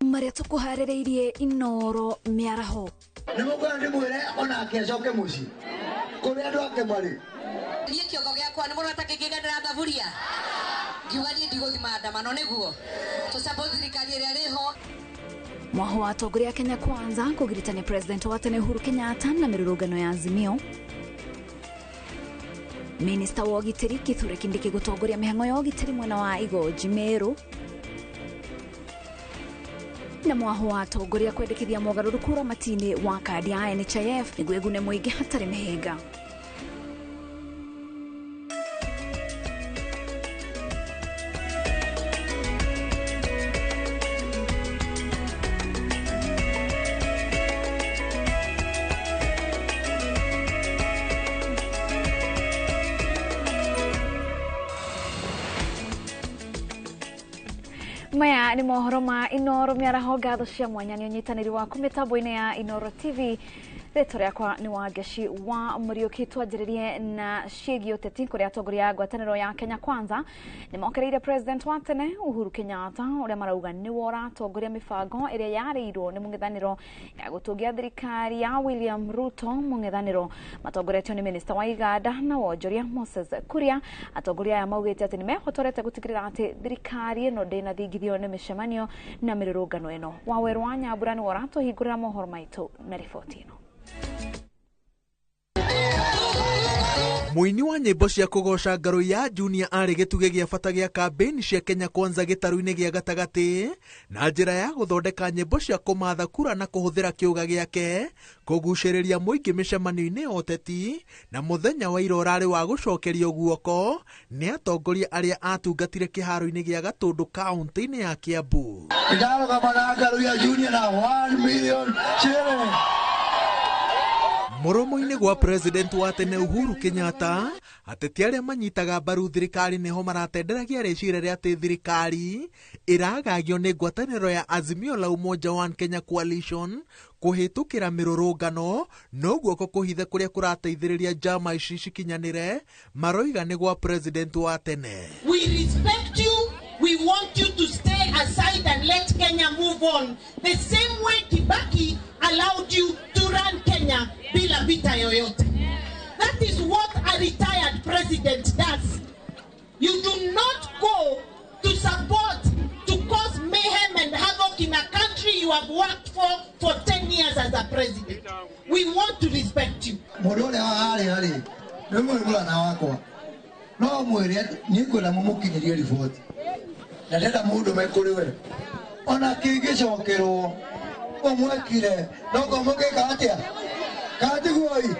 Maria tukuharireirie Inooro miaraho. Nimugwa ndimwire ona akiacoke muci. Kuri andu ake mari. Ni kiongo giakwa ni mwana takigendera thaburia. Ngiuga ni ndiguthi maandamano niguo. Tusapo thirikari ria riho. Mwaho wa atongoria Kenya Kwanza kugiritania President wa tene Uhuru Kenyatta na mirurungano ya Azimio. Minister wa Ugitiri Kithure Kindiki gutongoria mihango ya ugitiri mwena wa Igoji Meru. Na mwaho wa atongoria kwendekithia mogaruruku ramatini wa kadi ya NHIF niguo igune muingi hatari mihinga. Maya ni mohoro ma Inooro miaraho gatho cia mwanya ni unyitaniri wa mitambo-ini ya Inooro TV. Rĩtwa rĩakwa ni Wangeshi wa Muriuki. Twanjĩrĩrie na ciĩgiĩ ũteti kũrĩa atongoria ngwatanĩro ya Kenya Kwanza nĩ mokereire President wa tene Uhuru Kenyatta ũrĩa marauga nĩ wora atongoria mĩbango ĩrĩa yarĩirwo nĩ mũng'ethanĩro ya gũtũũgia thirikari ya William Ruto. Mũng'ethanĩro matongoretio nĩ Minister wa Iganda na Wonjoria Moses Kuria. Atongoria aya maugĩte atĩ nĩ mehotorete gũtigĩrĩra atĩ thirikari ĩno ndĩnathingithio nĩ mĩcemanio na mĩrũrũngano ĩno. Waweru wa Nyambura nĩ wora tũhingũrĩra mohoro maitũ na riboti ĩno. Muini wa nyĩmbo cia kũgoca ngarũ ya Junior arĩ gĩtugĩ gĩa bata gĩa kambĩini cia Kenya Kwanza gĩtarũ-inĩ gĩa gatagatĩ na njĩra ya gũthondeka nyĩmbo cia kũmatha kura na kũhũthĩra kĩũga gĩake kũgucĩrĩria mũingĩ mĩcemanio-inĩ ya ũteti. Na mũthenya wa ira ũrarĩ wa gũcokerio guoko nĩ atongoria arĩa atungatire kĩharo-inĩ gĩa Gatũndũ kaunti-inĩ ya Kiambu. Ndarũgama na ngarũ ya Junior na 1 million shilling. Muromo-inĩ gwa President wa tene Uhuru Kenyatta, ateti arĩa manyitaga mbaru thirikari nĩho maratenderagia rĩciria rĩa atĩ thirikari ĩragagio nĩ ngwatanĩro ya Azimio la Umoja One Kenya Coalition kũhĩtũkĩra mĩrũrũngano, no guoko kũhithe kũrĩa kũrateithĩrĩria njama ici cikinyanĩre, maroiga nĩ gwa President wa tene. We respect you. We want you to stay aside and let Kenya move on. The same way Kibaki allowed you to run Kenya bila vita yoyote. That is what a retired president does. You do not go to support, to cause mayhem and havoc in a country you have worked for 10 years as a president. We want to respect you. Morole hari. Nĩmũrĩmũra na wakwa. No mwĩre nĩngwenda mũmũkinyĩrie riboti. Na ndenda mũndũ mekũrĩwe. Ona kĩngĩcokerwo ũmwekire no ngomũgĩka atĩa? Kanjiguoi.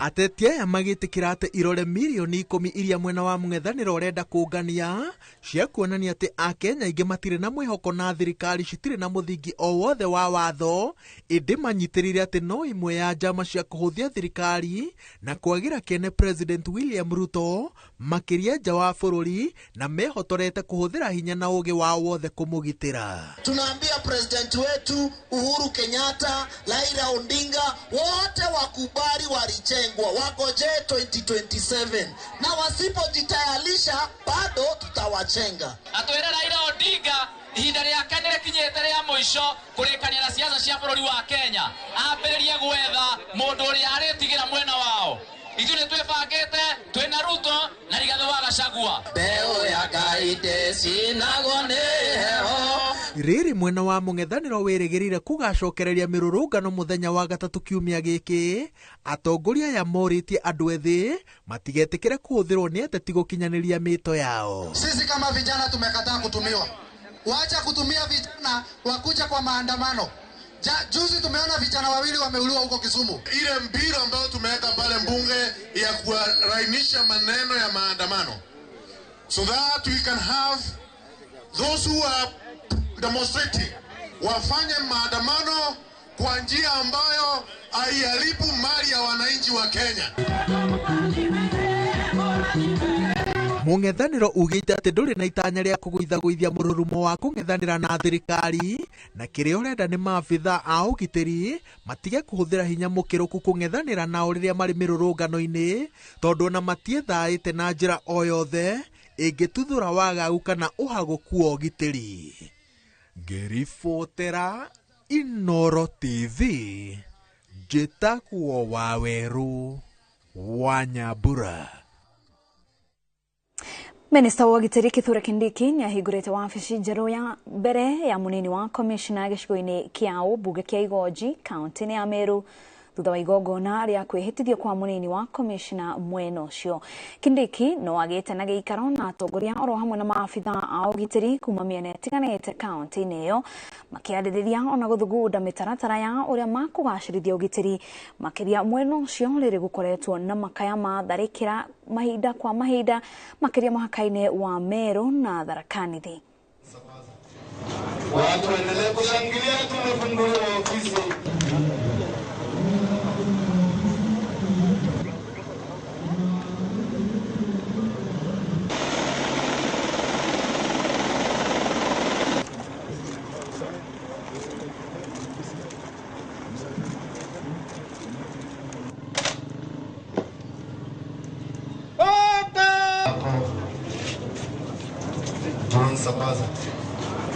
Ateti aya magĩtĩkĩra atĩ irore mirioni 10 iria mwena wa mũng'ethanĩro ũrenda kũngania cia kuonania atĩ Akenya aingĩ matirĩ na mwĩhoko na thirikari citirĩ na mũthingi o wothe wa watho, ĩndĩ manyitĩrĩire atĩ no imwe ya njama cia kũhũthia thirikari na kwagĩra kĩene President William Ruto makĩria nja wa bũrũri na mehotorete kũhũthĩra hinya na ũgĩ wa wothe kũmũgitĩra. Tunaambia President wetu Uhuru Kenyatta, Raila Odinga, wote wakubali walichenga wagoje 2027 na wasipojitayarisha bado tutawachenga. Atwere Raila Odinga ihinda rĩake nĩ rĩkinyĩte rĩa mũico kũrĩkania na siasa cia bũrũri wa Kenya, ambĩrĩrie gwetha mũndũ ũrĩa arĩtigĩra mwena wao. Ithuĩ nĩ twĩbangĩte twĩna Ruto na Rigathĩ wa Gachagua. Mbeũ ya kaide cinagwo nĩ heho. Rĩrĩ mwena wa mũng'ethanĩro wĩrĩgĩrĩire kũgacokereria mĩrũrũngano mũthenya wa gatatũ kiumia gĩkĩ, atongoria aya morĩtie andũ ethĩ matigetĩkĩre kũhũthĩrwo nĩ ateti gũkinyanĩria mĩto yao. Sisi kama vijana tumekataa kutumiwa. Waacha kutumia vijana wakuja kwa maandamano. Juzi tumeona vijana wawili wameuliwa huko Kisumu. Ile mbinu ambayo tumeweka pale mbunge ya kuarainisha maneno ya maandamano, so that we can have those who are demonstrating wafanye maandamano kwa njia ambayo haiharibu mali ya wananchi wa Kenya. Mũng'ethanĩro ugĩte atĩ ndũrĩ na itanya rĩa kũgũithagũithia mũrurumo wa kũng'ethanĩra na thirikari, na kĩrĩa ũrenda nĩ maabitha a ũgitĩri matige kũhũthĩra hinya mũkĩrũku kũng'ethanĩra nao rĩrĩa marĩ mĩrũrũngano-inĩ, tondũ ona matiethaĩte na njĩra o yothe ĩngĩtuthũra wagagu kana ũhagũku wa ũgitĩri. Ngĩribotera Inooro TV, njĩtagwo Waweru wa Nyambura. Minista wa ũgitĩri Kithure Kindiki nĩahingũrĩte wabici njerũ ya mbere ya mũnini wa commissioner gĩcigo-inĩ kĩa mbunge kĩa Igonji kaunti-inĩ ya Meru thutha wa igongona rĩa kwĩhĩtithio kwa mũnini wa commissioner mwena ũcio. Kindiki no agĩte na gĩikaro na atongoria oro hamwe na maabitha a ũgitĩri kuma mĩena ĩtiganĩte kaunti-inĩ ĩyo makĩarĩrĩria ona gũthugunda mĩtaratara ya ũrĩa makũgacĩrithia ũgitĩri makĩria mwena ũcio rĩrĩ gũkoretwo na makaya ma tharĩkĩra mahinda kwa mahinda makĩria mũhaka-inĩ wa Meru na Tharaka Nithi. Watu waendelee kushangilia, tumefunguliwa ofisi.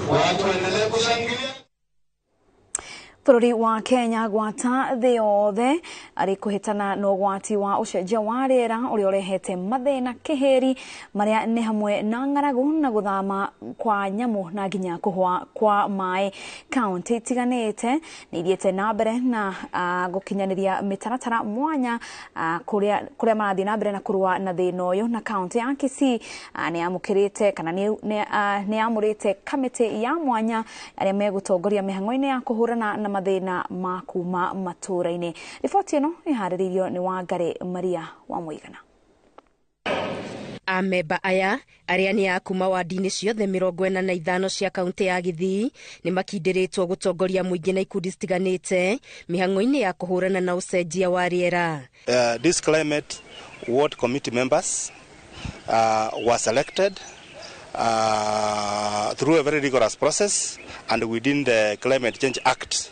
Watu waendelee kushangilia. Bũrũri wa Kenya gwata thĩ yothe arĩ kũhĩtana na ũgwati wa ũcenjia wa rĩera ũrĩa ũrehete mathĩna kĩhĩri marĩa nĩ hamwe na ng'aragu na gũthama kwa nyamũ na nginya kũhwa kwa maĩ. Kaunti itiganĩte nĩ ithiĩte na mbere na gũkinyanĩria mĩtaratara mwanya kũrĩa marathiĩ na mbere na kũrũa na thĩna ũyũ, na kaunti ya Kisii nĩyamũkĩrĩte kana nĩyamũrĩte kamĩtĩ ya mwanya arĩa megũtongoria mĩhang'o-inĩ ya kũhũrana na mathĩna ma kuma matũra-inĩ. Riboti ĩno ĩharĩrĩirio nĩ Wangari Maria wa Mũigana. Amemba aya arĩa nĩ a kuma wadi-inĩ ciothe 45 cia kaunti ya Githii nĩ makindĩrĩtwo gũtongoria mũingĩ na ikundi citiganĩte mĩhang'o-inĩ ya kũhũrana na ũcenjia wa rĩera. This climate ward committee members were selected through a very rigorous process and within the Climate Change Act.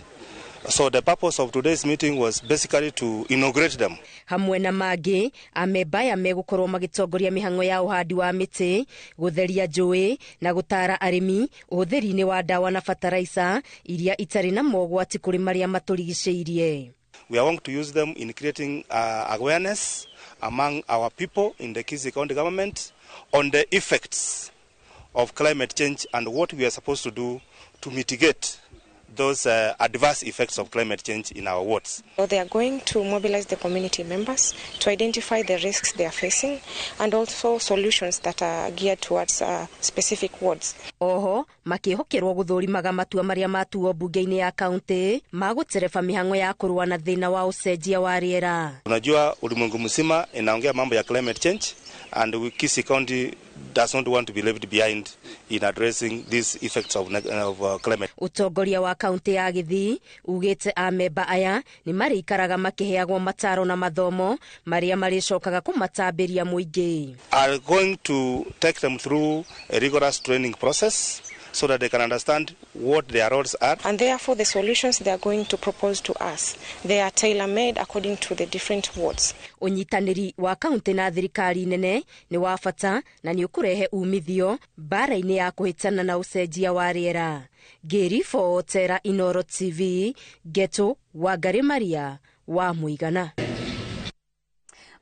So the purpose of today's meeting was basically to inaugurate them. Hamwe na mangĩ, amemba aya megũkorwo magĩtongoria mĩhang'o ya ũhandi wa mĩtĩ, gũtheria njũĩ na gũtara arĩmi ũhũthĩri-inĩ wa ndawa na fertilizer iria itarĩ na mogwati kũrĩ marĩa matũrigicĩirie. We are going to use them in creating awareness among our people in the Kisii County government on the effects of climate change and what we are supposed to do to mitigate those adverse effects of climate change in our wards. So they are going to mobilize the community members to identify the risks they are facing and also solutions that are geared towards specific wards. Oho, makĩhokerwo gũthũrimaga matua marĩa matuo bunge-inĩ ya kaunti ma gũtereba mĩhang'o ya kũrũa na thĩna wa ũcenjia wa rĩera. Unajua ulimwengu mzima inaongea mambo ya climate change and Kisii County does not want to be left behind in addressing these effects of climate. Utongoria wa kaunti ya Githii ugĩte amemba aya nĩ marĩikaraga makĩheagwo mataro na mathomo marĩa marĩcokaga kũmatambĩria mũingĩ. Are going to take them through a rigorous training process so that they can understand what their roles are. And therefore the solutions they are going to propose to us, they are tailor-made according to the different wards. Ũnyitanĩri wa kaunti na thirikari nene nĩ wa bata na nĩ ũkũrehe umithio mbara-inĩ ya kũhĩtana na ũcenjia wa rĩera. Ngĩribotera Inooro TV, Geto Wangari Maria wa Mũigana.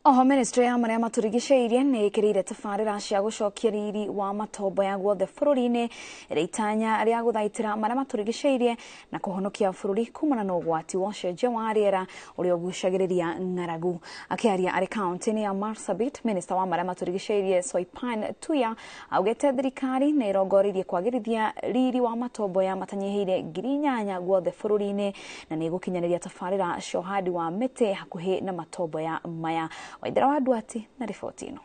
Oho ministry ya marĩa matũrigicĩirie nĩ ĩkĩrĩire tabarĩra cia gũcokia riri wa matombo guothe bũrũri-inĩ ĩrĩ itanya rĩa gũthaitĩra marĩa matũrigicĩirie na kũhonokia bũrũri kumana na ũgwati wa ũcenjia wa rĩera ũrĩa ũgucagĩrĩria ng'aragu. Akĩaria arĩ kaunti-inĩ ya Marsabit, minister wa marĩa matũrigicĩirie Soipan Tuya augĩte thirikari nĩ ĩrongoririe kwagĩrithia riri wa matombo matanyihĩire 8,000 guothe bũrũri-inĩ na nĩ ĩgũkinyanĩria tabarĩra cia ũhandi wa mĩtĩ hakuhĩ na matombo maya. Waithera wa Duati na riboti ĩno.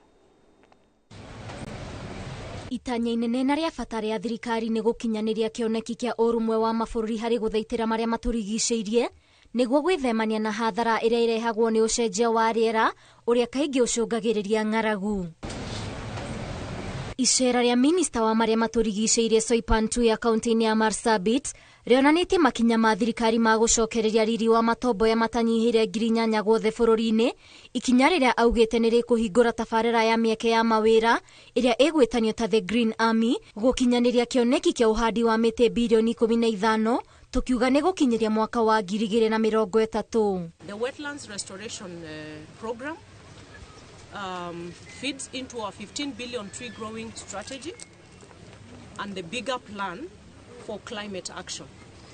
Itanya inene na rĩa bata rĩa thirikari nĩ gũkinyanĩria kĩoneki kĩa ũrũmwe wa mabũrũri harĩ gũthaitĩra marĩa matũrigicĩirie nĩguo gwĩthemania na hathara ĩrĩa ĩrehagwo nĩ ũcenjia wa rĩera ũrĩa kaingĩ ũcũngagĩrĩria ng'aragu. Icera rĩa minista wa marĩa maturigicĩirie Soipantu ya kaunti-inĩ ya Marsabit rĩonanĩtie makinya ma thirikari ma gũcokereria riri wa matomboya matanyihĩire 8,000 gwothe bũrũri-inĩ, ikinya rĩrĩa augĩte nĩ rĩkũhingũra tabarĩra ya mĩeke ya mawĩra ĩrĩa ĩgwĩtanio ta The Green Army gũkinyanĩria kĩoneki kĩa ũhandi wa mĩtĩ bilioni 15 tukiuga nĩ gũkinyĩria mwaka wa 2030. The wetlands restoration program feeds into our 15 billion tree growing strategy and the bigger plan for climate action.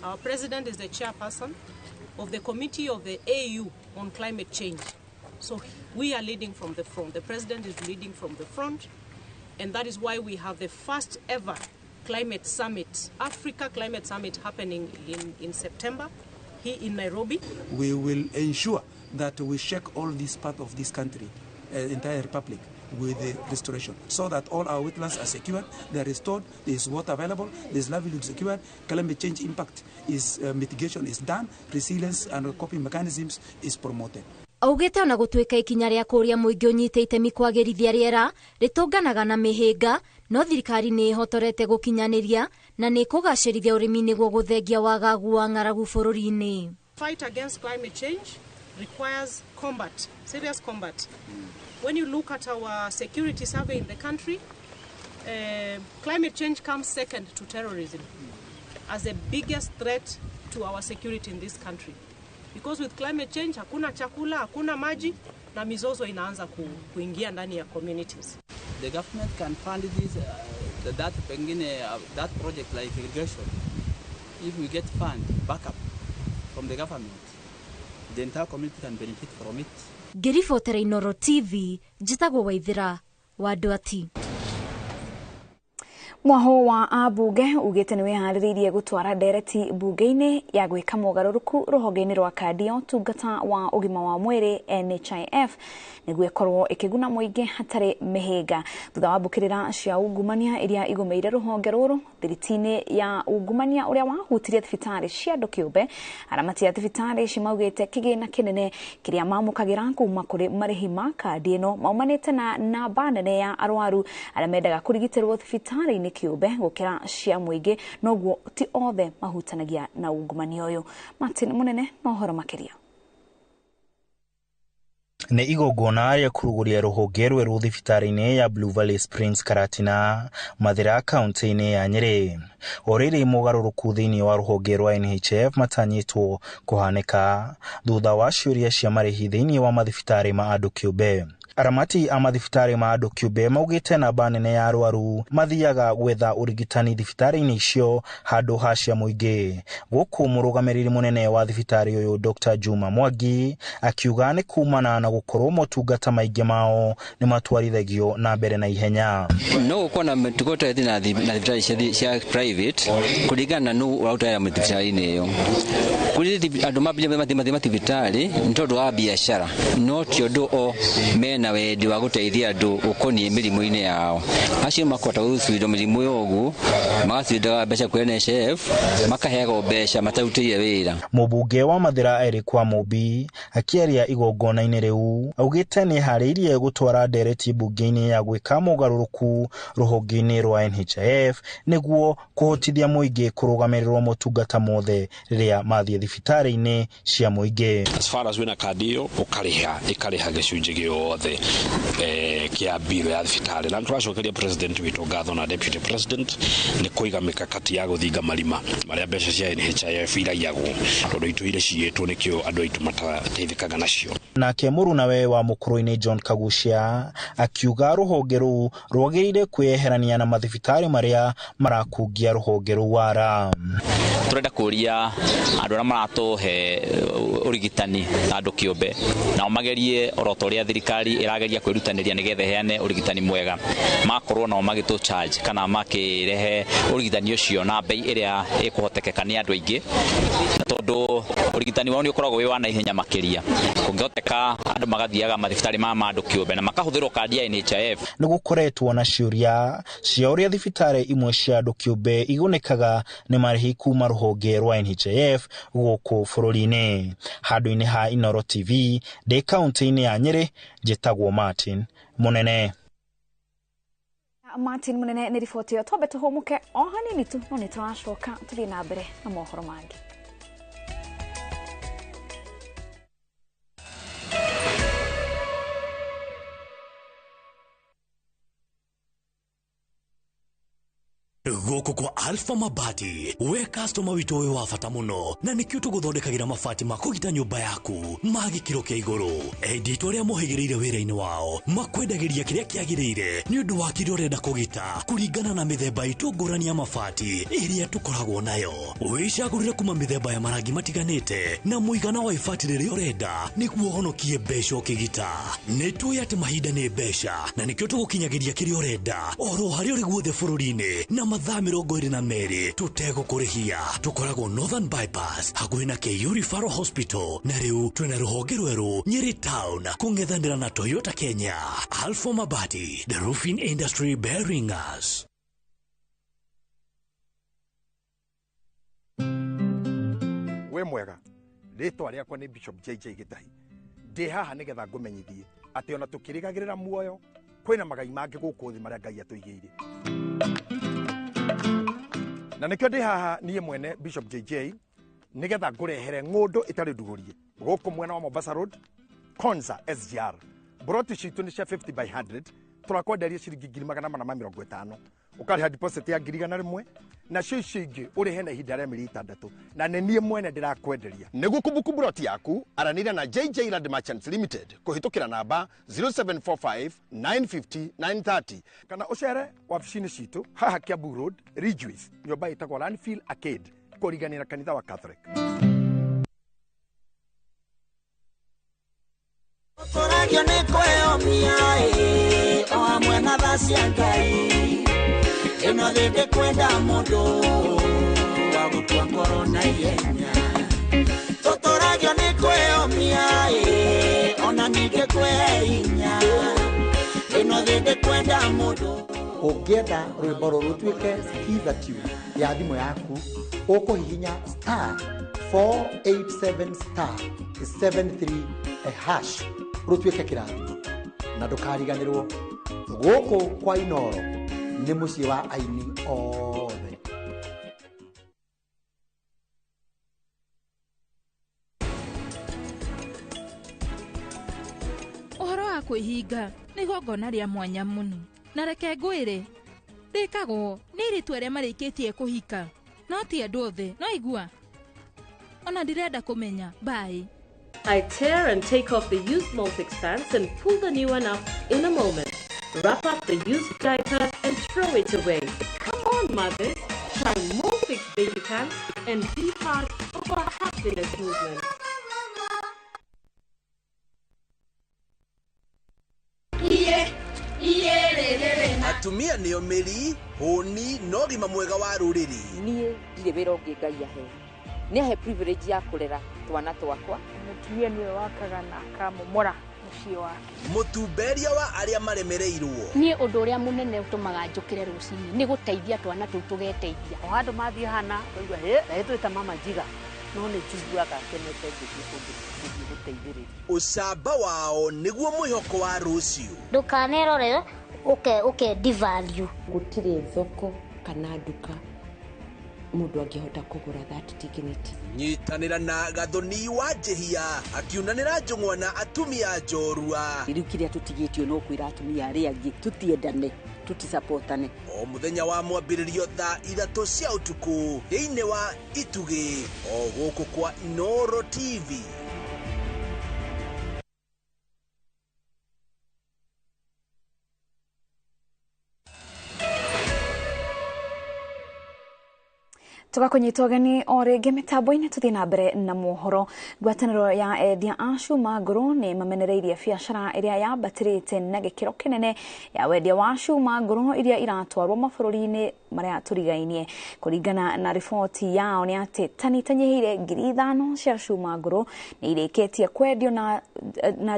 Our president is the chairperson of the committee of the AU on climate change. So we are leading from the front. The president is leading from the front, and that is why we have the first ever climate summit, Africa Climate Summit, happening in September here in Nairobi. We will ensure that we shake all this part of this country, entire republic, with the restoration, so that all our wetlands are secured, they are restored, there is water available, there is livelihood secured, climate change impact is mitigation is done, resilience and coping mechanisms is promoted. Augĩte ona gũtuĩka ikinya rĩa kũria mũingĩ ũnyite itemi kwagĩrithia rĩera rĩtũnganaga na mĩhĩnga, no thirikari nĩ ĩhotorete gũkinyanĩria na nĩ kũgacĩrithia ũrĩmi nĩguo gũthengia wagagu wa ng'aragu bũrũri-inĩ. Fight against climate change requires combat, serious combat. When you look at our security survey in the country, climate change comes second to terrorism as the biggest threat to our security in this country. Because with climate change, hakuna chakula, hakuna maji, na mizozo inaanza kuingia ndani ya communities. The government can fund this, that project like irrigation. If we get fund backup from the government, the entire community can benefit from it. Ngĩribotera Inooro TV, njĩtagwo Waithĩra wa Ndwati. Mwaho wa abunge ugĩte nĩ wĩharĩrĩirie gũtwara ndereti bunge-inĩ ya gwĩka mogarũrũku rũhonge-inĩ rwa kandi ya ũtungata wa ũgima wa mwĩrĩ NHIF nĩguo ĩkorwo ĩkĩguna mũingĩ hatarĩ mĩhĩnga. Thutha wa mbũkĩrĩra cia ungumania iria igũmĩire rũhonge rũrũ, thiriti-inĩ ya ungumania ũrĩa wahutirie thibitarĩ cia andũ kĩũmbe, aramati a thibitarĩ ici maugĩte kĩgĩna kĩnene kĩrĩa mamũkagĩra kuma kũrĩ marĩhi ma kandi ĩno maumanĩte na namba nene ya arwaru arĩa mendaga kũrigitĩrwo thibitarĩ-inĩ kĩũmbe gũkĩra cia mũingĩ, noguo ti othe mahutanagia na ungumania ũyũ. Martin Munene na ũhoro makĩria. Nĩ igongona rĩa kũrugũria rũhonge rwerũ thibitarĩ-inĩ ya Blue Valley Springs Karatina, Mathĩra kaunti-inĩ ya Nyeri. Orĩrĩ mogarũrũku thĩinĩ wa rũhonge rwa NHIF matanyĩtwo kũhanĩka thutha wa ciũria cia marĩhi thĩinĩ wa mathibitarĩ ma andũ kĩũmbe. Aramati a mathibitarĩ ma andũ kĩũmbe maugĩte namba nene ya arwaru mathiaga gwetha ũrigitani thibitarĩ-inĩ icio handũ ha cia mũingĩ. Gũkũ mũrũgamĩrĩri mũnene wa thibitarĩ ũyũ Dr. Juma Mwangi akiuga nĩ kumana na gũkorwo motungata maingĩ mao nĩ matwarithagio na mbere na ihenya. No gũkorwo na motungata na thibitarĩ cia private kũringana na nũ ũrautara thibitarĩ-inĩ ĩyo. Kũrĩ andũ mambia mathibitarĩ nĩ tondũ wa biacara, no ti ũndũ o mena wendi wa gũteithia andũ ũkoniĩ mĩrimũ-inĩ yao. Acio makũhota gũthuthuria mĩrimũ yoguo, magathuthuria mbeca kũrĩ NHIF, makaheagwo mbeca matarutĩire wĩra. Mũmbunge wa Mathĩra Eric Wamũmbi akĩaria igongona-inĩ rĩu augĩte nĩ harĩirie gũtwara ndereti mbunge-inĩ ya gwĩka mogarũrũku rũhonge-inĩ rwa NHIF nĩguo kũhotithia mũingĩ kũrũgamĩrĩrwo motungata mothe rĩrĩa mathiĩ thibitarĩ-inĩ cia mũingĩ. As far as wĩna kandi ĩyo ĩkarĩha gĩcunjĩ gĩothe kia biro ya thibitarĩ, na tũracokeria president witũ ngatho na deputy president nĩ kũiga mikakati ya gũthinga marima marĩa mbeca cia NHIF iraiyagwo tondũ itũire ciĩtwo nĩkĩo andũ aitũ matateithĩkaga nacio. Nake mũrunawe wa mũkũrũ-inĩ John Kagucia akiuga rũhonge rũu rwagĩrĩire kwĩyeherania na mathibitarĩ marĩa marakungia rũhonge rũu wara. Tũrenda kũria andũ arĩa maratũhe ũrigitani na andũ kĩũmbe nao magerie orota ũrĩa thirikari ĩrageria kwĩrutanĩria nĩgetha ĩheane ũrigitani mwega, makorwo nao magĩtũ charge kana makĩrehe ũrigitani ũcio na bei ĩrĩa ĩkũhotekeka nĩ andũ aingĩ, tondũ ũrigitani wao nĩ ũkoragwo wĩ wa naihenya makĩria. Kũngĩhoteka andũ magathiaga mathibitarĩ ma andũ kĩũmbe na makahũthĩrwo kandi ya NHIF. Nĩ gũkoretwo na ciũria cia ũrĩa thibitarĩ imwe cia andũ kĩũmbe igunĩkaga nĩ marĩhi kuma rũhonge rwa NHIF gũkũ bũrũri-inĩ. Handũ-inĩ ha Inooro TV ndĩ kaunti-inĩ ya Nyeri, njĩtagwo Martin Munene. Martin munene ni riboti yo tobe tuhomuke o hanini tu no niturashoka tuthi na mbere na mohoro mangi. Goko kwa Alpha Mabati, we customer wito we wafata muno na nikio tuguthondekagira mabati makugita nyumba yaku magikiro kia iguru. Edit uria muhigirire wira-ini wao makwendagiria kiria kiagirire ni undu wa kiria urenda kugita kuringana na mithemba itu ngurani ya mabati iria tukoragwo nayo. Wicagurire kuma mithemba ya marangi matiganite na muigana wa ibati riria urenda niguo honokie mbeca ukigita. Nitui ati mahinda ni mbeca na nikio tugukinyagiria kiria urenda oro haria uri guothe bururi-ini na mathaa 22 tutegũkũrĩhia. Tukoragwo Northern Bypass hakuhĩ na KU Referral Hospital na rĩu twĩna rũhonge rwerũ Nyeri Town kũng'ethanĩra na Toyota Kenya. Alpha Mabati, the roofing industry bearing us. We mwega, rĩtwa rĩakwa nĩ Bishop JJ Gĩtahi. Ndĩ haha nĩgetha ngũmenyithie atĩ ona tũkĩrĩgagĩrĩra muoyo kwĩna magai mangĩ gũkũ thĩ marĩa Ngai atũigĩire. Na nikio ndi haha niĩ mwene Bishop JJ nigetha ngurehere ng'ũndũ itarĩ ndugurie gũkũ mwena wa Mombasa Road Konza SGR. Broti citu ni cia 50 by 100 turakwenderia ciringi 450 ukariha deposit ya 100 na cio ingĩ ũrĩhe na ihinda rĩa mĩeri 6 na nĩ niĩ mwene ndirakwenderia. Nĩguo kumbuku broti yaku aranĩria na JJ Land Merchants Limited kũhĩtũkĩra namba 0745 950 930 kana ũcere wabici-inĩ citũ haha Kiambu Road Ridgeways nyũmba ĩtagwo Landfield Arcade kũringania na kanitha wa Catholic. Toragio ne kweo miae o amwe na thacia Ngai ino thinde kwenda mundu wa gũtua ngoro na ihenya. Toragio ne kweo miae ona ningĩ kwea hinya ino thinde kwenda mundu. Ũngĩenda rwĩmbo rũtuĩke skiza tune ya thimũ yaku ũkũhihinya *487*73 # rũtuĩke kĩrathimo na ndũkariganĩrwo. Gũkũ kwa Inooro nĩ mũciĩ wa aini othe. Ũhoro wa kwĩhinga nĩ igongona rĩa mwanya mũno na reke ngwĩre rĩkagwo nĩ airĩtu arĩa marĩkĩtie kũhika no ti andũ othe. No igua ona ndirenda kũmenya. Bye. I tear and take off the used Multix pants and pull the new one up in a moment. Wrap up the used diaper and throw it away. Come on, mothers. Try Multix baby pants and be part of our happiness movement. Atumia nĩo mĩri, hũni, no gima mwega wa rũrĩrĩ. Niĩ ndirĩ wĩra ũngĩ Ngai ahe. Nĩahe privilege ya kũrera twana twakwa. Mũtumia nĩwe wakaga na akamomora mũciĩ wake. Mũtumberia wa arĩa maremereirwo. Niĩ ũndũ ũrĩa mũnene ũtũmaga njũkĩre rũcinĩ nĩ gũteithia twana tũu tũgeteithia. O andũ mathiĩ hana oigua he twĩta mama njiga no nĩ njiguaga akenete ngĩthiĩ gũteithĩrĩria. Ũcamba wao nĩguo mwĩhoko wa rũciũ. Ndũkanerore ũke devalue. Gũtirĩ thoko kana nduka mũndũ angĩhota kũgũra that dignity. Nyitanĩra na Gathoni wa Njehia akiunanĩra njũng'wa na atumia njorua. Rĩu kĩrĩa tũtigĩtio no kwĩra atumia arĩa angĩ tutiendane tutisapotane. O mũthenya wa mwambĩrĩrio thaa 3 cia ũtukũ thĩinĩ wa Itugĩ o gũkũ kwa Inooro TV. Tugakunyita ũgeni o rĩngĩ mĩtambo-inĩ tũthiĩ na mbere na mohoro. Ngwatanĩro ya endia a cuma ngũrũ nĩ mamenereirie biacara ĩrĩa yambatĩrĩte na gĩkĩro kĩnene ya wendia wa cuma ngũrũ iria iratwarwo mabũrũri-inĩ marĩa tũrigainie. Kũringana na riboti yao nĩ atĩ tani tanyihĩire 5,000 cia cuma ngũrũ nĩ irĩkĩtie kwendio na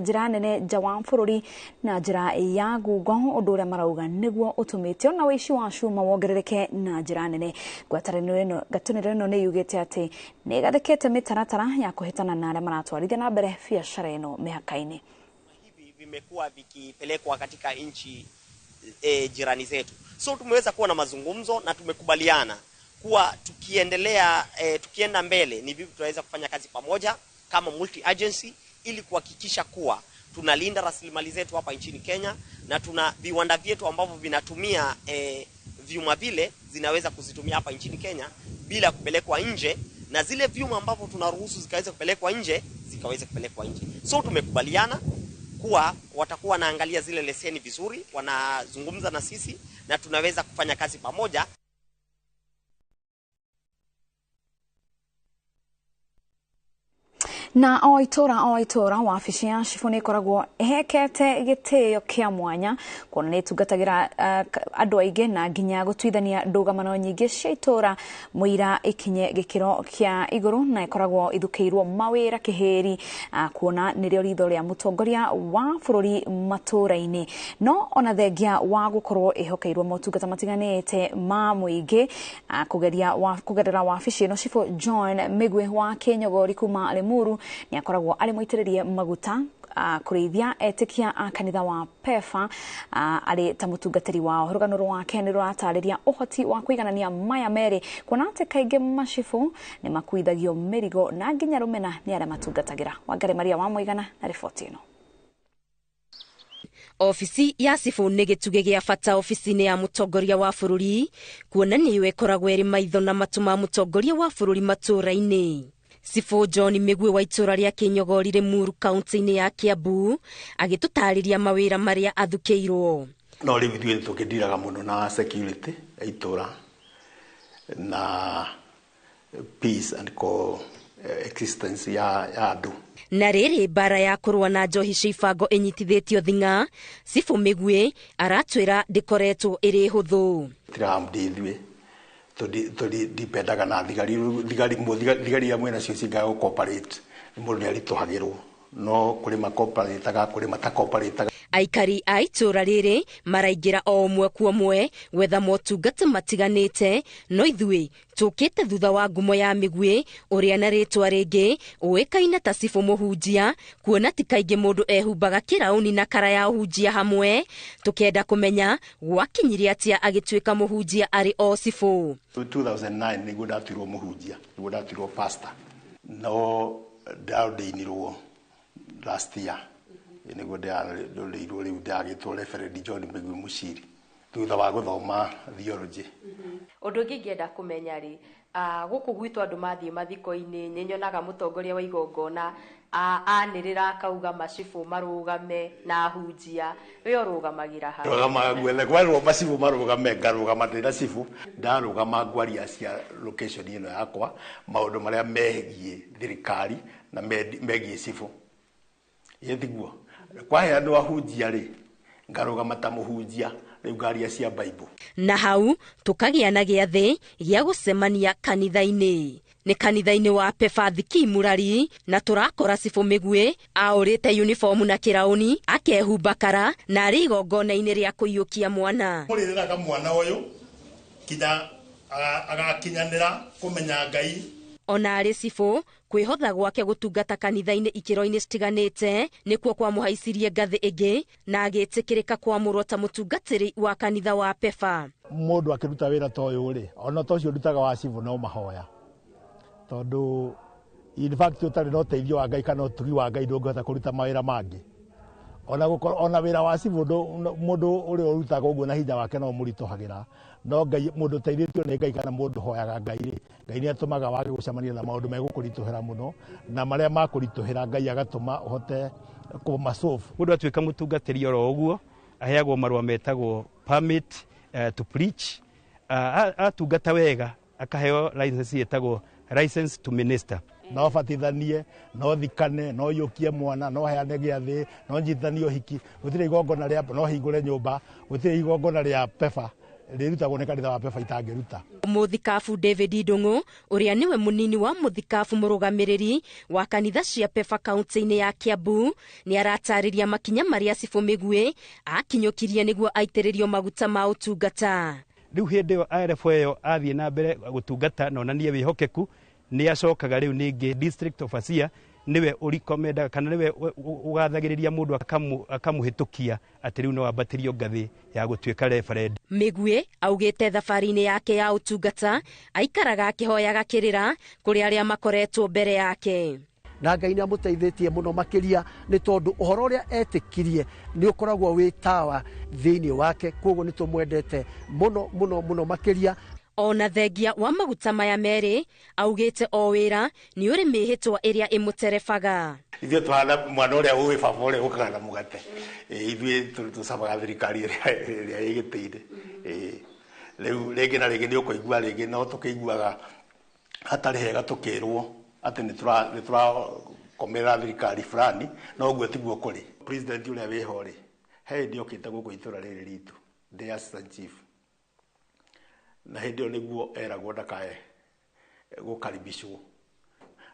njĩra nene nja wa bũrũri na njĩra ya ngungo, ũndũ ũrĩa marauga nĩguo ũtũmĩte ona ũici wa cuma wongerereke na njĩra nene. Ngwatanĩro ĩno nĩ yugĩte atĩ nĩ ĩgathĩkĩte mĩtaratara ya kũhĩtana na arĩa maratwarithia na mbere biacara ĩno mĩhaka-inĩ. Hivi vimekuwa vikipelekwa katika nchi jirani zetu. So tumeweza kuwa na mazungumzo na tumekubaliana kuwa tukienda mbele ni vipi tunaweza kufanya kazi pamoja kama multi agency ili kuhakikisha kuwa tunalinda rasilimali zetu hapa nchini Kenya na tuna viwanda vyetu ambavyo vinatumia vyuma vile zinaweza kuzitumia hapa nchini Kenya bila kupelekwa nje, na zile vyuma ambavyo tunaruhusu zikaweza kupelekwa nje zikaweza kupelekwa nje. So tumekubaliana kuwa watakuwa wanaangalia zile leseni vizuri, wanazungumza na sisi na tunaweza kufanya kazi pamoja. Na oitora wabici ya cibu nĩ ĩkoragwo hekete gĩtĩo kĩa mwanya kuona nĩ ĩtungatagira andũ aingĩ na nginya gũtuithania ndũgamano nyingĩ cia itũra mũira ikinye gĩkĩro kĩa igũrũ, na ĩkoragwo ithukĩirwo mawĩra kĩhĩri kuona nĩrĩo ritho rĩa mũtongoria wa bũrũri matũra-inĩ. No ona thengia wa gũkorwo ĩhokeirwo motungata matiganĩte ma mũingĩ kũgerera wabici ĩno, Cibũ John Mĩgwe wa Kĩnyogori kuma Limuru ni akoragwo arĩ mũitĩrĩrie maguta kũrĩithia etĩkia a kanitha wa PEFA arĩ ta mũtungatĩri wao. Rũgano rwake nĩ rũratarĩria ũhoti wa kũiganania maya merĩ kuona atĩ kaingĩ macibũ nĩ makuithagio mĩrigo na nginya rũmena nĩ arĩa matungatagĩra. Wangari Maria wa Mũigana na riboti ĩno. Ofisi ya Cibũ nĩ gĩtugĩ gĩa bata ofisi-inĩ ya mũtongoria wa bũrũri kuona nĩyo ĩkoragwo ĩrĩ maitho na matũ ma mũtongoria wa bũrũri matũra-inĩ. Cibũ John Mĩgwe wa itũra rĩa Kĩnyogori Limuru kaunti-inĩ ya Kiambu agĩtũtarĩria mawĩra marĩa athukĩirwo. No rĩu ithuĩ tũkĩndiraga mũno na security ya itũra na peace and coexistence ya andũ. Na rĩrĩ mbara ya kũrũa na njohi cia ibango ĩnyitithĩtio thing'a, Cibũ Mĩgwe aratwĩra ndĩkoretwo ĩrĩ hũthũ. Tiramdi ithuĩ dipendaga na thigari ya mwena cio cingaga gũcooperate mũndũ nĩ aritũhagĩrwo, no kũrĩ macooperateaga kũrĩ matacooperateaga. Aikari a itũra rĩrĩ maraingĩra o ũmwe kwa ũmwe gwetha motungata matiganĩte, no ithuĩ tũkĩte thutha wa ngumo ya Mĩgwe ũrĩa na rĩtwa rĩngĩ ũĩkaine ta Cibũ Mũhunjia, kuona ti kaingĩ mũndũ ehumbaga kĩrauni na kara ya ũhunjia hamwe, tũkenda kũmenya gwakinyire atĩa agĩtuĩka mũhunjia arĩ o Cibũ. 2009 nĩguo ndatuirwo mũhunjia, nĩguo ndatuirwo pastor, no ndaũndĩinirwo last year nĩguo ndĩrĩirwo rĩu ndagĩtwo Reverend John Mĩgwe Mũciri thutha wa gũthoma theology. Ũndũ ũngĩ ingĩenda kũmenya rĩ, gũkũ gwitũ andũ mathiĩ mathiko-inĩ nĩ nyonaga mũtongoria wa igongona anĩrĩra akauga macibũ marũgame na ahunjia, we ũrũgamagĩra ha? Rũgama gwethe kwarwo macibũ marũgame, ngarũgama ndĩna cibũ, ndarũgama ngwaria cia location ĩno yakwa maũndũ marĩa megiĩ thirikari na megiĩ cibũ. Yethiguo kwaheanwo ahunjia rĩ, ngarũgama ta mũhunjia rĩu ngaria cia Bible. Na hau tũkagĩa na gĩathĩ gĩa gũcemania kanitha-inĩ. Nĩ kanitha-inĩ wa PEFA Thiki Murari, na tũrakora Cibũ Mĩgwe aũrĩte uniform na kĩrauni akehumba kara na arĩ igongona-inĩ rĩa kũiyũkia mwana. Mũrĩrĩraga mwana ũyũ kinya agakinyanĩra kũmenya Ngai. Ona arĩ Cibũ kwĩhotha gwake gũtungata kanitha-inĩ ikĩro-inĩ citiganĩte nĩkuo kwamũhaicirie ngathĩ ĩngĩ na agĩtĩkĩrĩka kwamũrwo ta mũtungatĩri wa kanitha wa PEFA. Mũndũ akĩruta wĩra ta ũyũ rĩ, ona ta ũcio ndutaga wa Cibũ no mahoya, tondũ in fact ũtarĩ na ũteithio wa Ngai kana ũtugi wa Ngai ndũngĩhota kũruta mawĩra mangĩ. Ona wĩra wa Cibũ mũndũ ũrĩa ũrutaga ũguo na hinya wake no mũritũhagĩra, no Ngai mũndũ ũteithĩtio nĩ Ngai kana mũndũ hoyaga Ngai rĩ, Ngai nĩ atũmaga wage gũcemania na maũndũ megũkũritũhĩra mũno, na marĩa makũritũhĩra Ngai agatũma ũhote kũmasolve. Mũndũ atuĩka mũtungatĩri oro ũguo aheagwo marũa metagwo permit to preach, atungata wega akaheo license yetagwo license to minister. No batithanie, no thikane, no yũkie mwana, no heane gĩathĩ, no njithanie ũhiki, gũtirĩ igongona rĩa no hingũre nyũmba, gũtirĩ igongona rĩa PEFA rĩrutagwo nĩ kanitha wa PEFA itangĩruta. Mũthikabu David Ndung'u ũrĩa nĩwe mũnini wa mũthikabu mũrũgamĩrĩri wa kanitha cia PEFA kaunti-inĩ ya Kiambu nĩ aratarĩria makinya marĩa Cibũ Mĩgwe akinyũkirie nĩguo aitĩrĩrio maguta ma ũtungata. Rĩu hĩndĩ ĩyo ARF ĩyo athiĩ na mbere gũtungata na onanie wĩhokeku, nĩ acokaga rĩu ningĩ district overseer niwe urikomenda kana niwe ugathagiriria mundu akamuhitukia ati riu no wambatirio ngathi ya gutuika referend. Migwe augite thabari-ini yake ya utungata aikaraga akihoyaga kirira kuri aria makoretwo mbere yake. Na Ngai nä amuteithĩtie muno makiria nĩ tondũ ũhoro ũrĩa etĩkirie nĩ ũkoragwo wĩ tawa thĩinĩ wake, koguo nĩ tũmwendete muno muno muno makiria. Ona thengia wa maguta maya merĩ augĩte o wĩra nĩ ũrĩ mĩhĩtwa ĩrĩa ĩmũterebaga. Ithuĩ twana mwana ũrĩa ũĩ baba ũrĩa ũkaga na mũgate, ithuĩ tũcabaga thirikari ĩrĩa ĩgĩtĩire. Rĩu rĩngĩ na rĩngĩ nĩ ũkũigua rĩngĩ no tũkĩiguaga hatarĩ hega tũkĩrwo ati nĩ tũrakomera thirikari fulani, no ũguo tiguo kũrĩ. President ũrĩa wĩho rĩ, he hĩndĩ okĩte gũkũ itũra rĩrĩ ritũ ndĩ assistant chief, na hĩndĩ ĩyo nĩguo eragwo ndakae gũkaribishwo.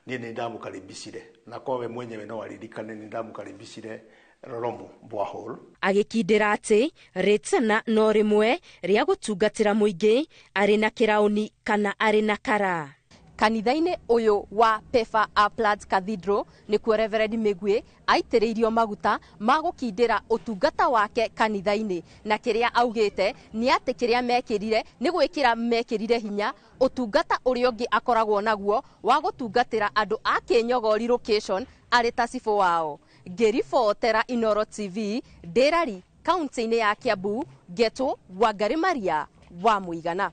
Niĩ nĩ ndamũkaribishire, na kowe mwenyewe no aririkane nĩ ndamũkaribishire Roromo Borehole. Agĩkindĩra atĩ rĩtana no rĩmwe rĩa gũtungatĩra mũingĩ arĩ na kĩraũni kana arĩ na kara. Kanitha-inĩ ũyũ wa Pefa Uplands Cathedral nĩkuo Reverend Migwe aitĩrĩirio maguta ma gũkindĩra ũtungata wake kanitha-inĩ, na kĩrĩa augĩte nĩ atĩ kĩrĩa mekĩrire nĩ gwĩkĩra mekĩrire hinya ũtungata ũrĩa ũngĩ akoragwo naguo wa gũtungatĩra andũ a Kĩnyogori location arĩ ta cibũ wao. Ngĩribotera Inooro TV Ndĩrari kaunti-inĩ ya Kiambu, Ngetũ Wangari Maria wa Mũigana.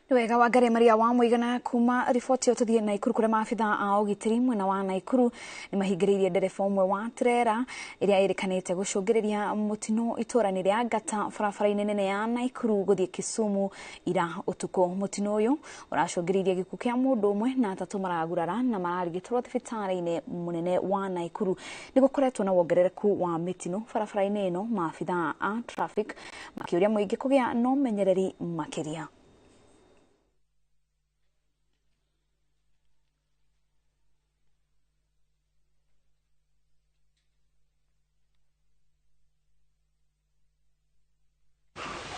Wega Wangari Maria wa Mũigana kuma riboti yo tuthie Naikuru kuria maabitha a ũgitĩri mwena wa Naikuru nĩ mahingĩrĩirie ndereba ũmwe wa trera ĩrĩa ĩrĩkanĩte gũcũngĩrĩria mũtino itũra-inĩ rĩa Ngata barabara-inĩ nene ya Naikuru gũthiĩ Kisumu ira ũtukũ. Mũtino ũyũ ũracũngĩrĩirie gĩkuũ kĩa mũndũ ũmwe na atatũ maragurara na mararigitĩrwo thibitarĩ-inĩ mũnene wa Naikuru. Nĩ gũkoretwo na wongerereku wa mĩtino barabara-inĩ ĩno, maabitha a traffic makĩũria mũingĩ kũgĩa na ũmenyereri makĩria.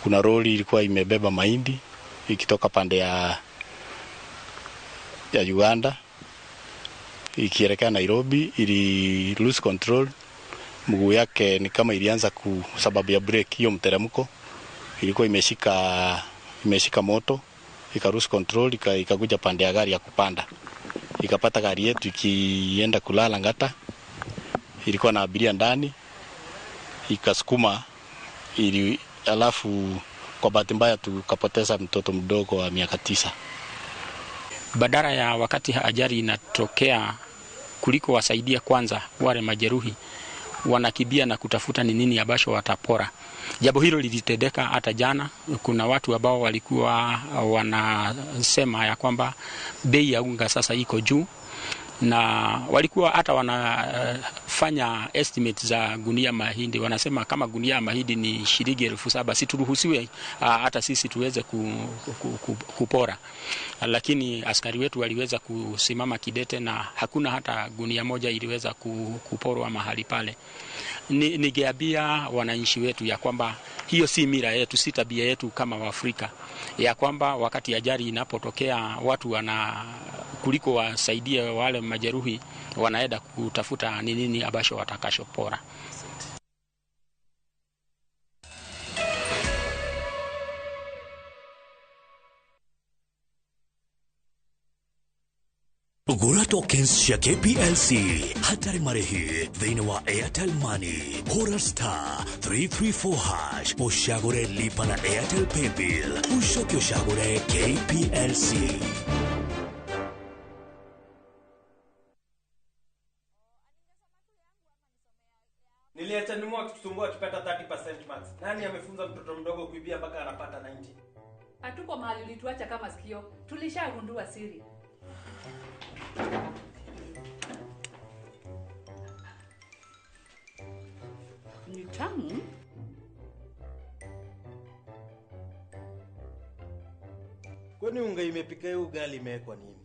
Kuna lori ilikuwa imebeba mahindi ikitoka pande ya Uganda ikielekea Nairobi, ili lose control. Mguu yake ni kama ilianza sababu ya break, hiyo mteremko ilikuwa imeshika moto, ika lose control, ikakuja pande ya gari ya kupanda, ikapata gari yetu ikienda kulala Ngata, ilikuwa na abiria ndani, ikasukuma alafu kwa bahati mbaya tukapoteza mtoto mdogo wa miaka 9. Badala ya wakati ajali inatokea kuliko wasaidia kwanza wale majeruhi, wanakibia na kutafuta ni nini ambacho watapora. Jambo hilo lilitendeka hata jana. Kuna watu ambao walikuwa wanasema ya kwamba bei ya unga sasa iko juu, na walikuwa hata wanafanya estimate za gunia mahindi. Wanasema kama gunia mahindi ni shilingi 7,000 situruhusiwe hata sisi tuweze kupora. Lakini askari wetu waliweza kusimama kidete na hakuna hata gunia moja iliweza kuporwa mahali pale. Ningeambia wananchi wetu ya kwamba hiyo si mila yetu, si tabia yetu kama Waafrika, ya kwamba wakati ajali inapotokea watu kuliko wasaidie wale majeruhi, wanaenda kutafuta ni nini ambacho watakachopora. Gura tokens cia KPLC hatari marehi thĩinĩ wa Airtel Money. Hũra star 334# ũcagũre lipa na Airtel Paybill, ucoke ũcagũre KPLC. Niliacha nimu akitusumbua akipata 30% max. Nani amefunza mtoto mdogo kuibia mpaka anapata 90? Hatuko mahali ulituacha kama sikio. Tulishagundua siri. Ni tamu. Kwani unga imepika hiyo ugali imewekwa nini?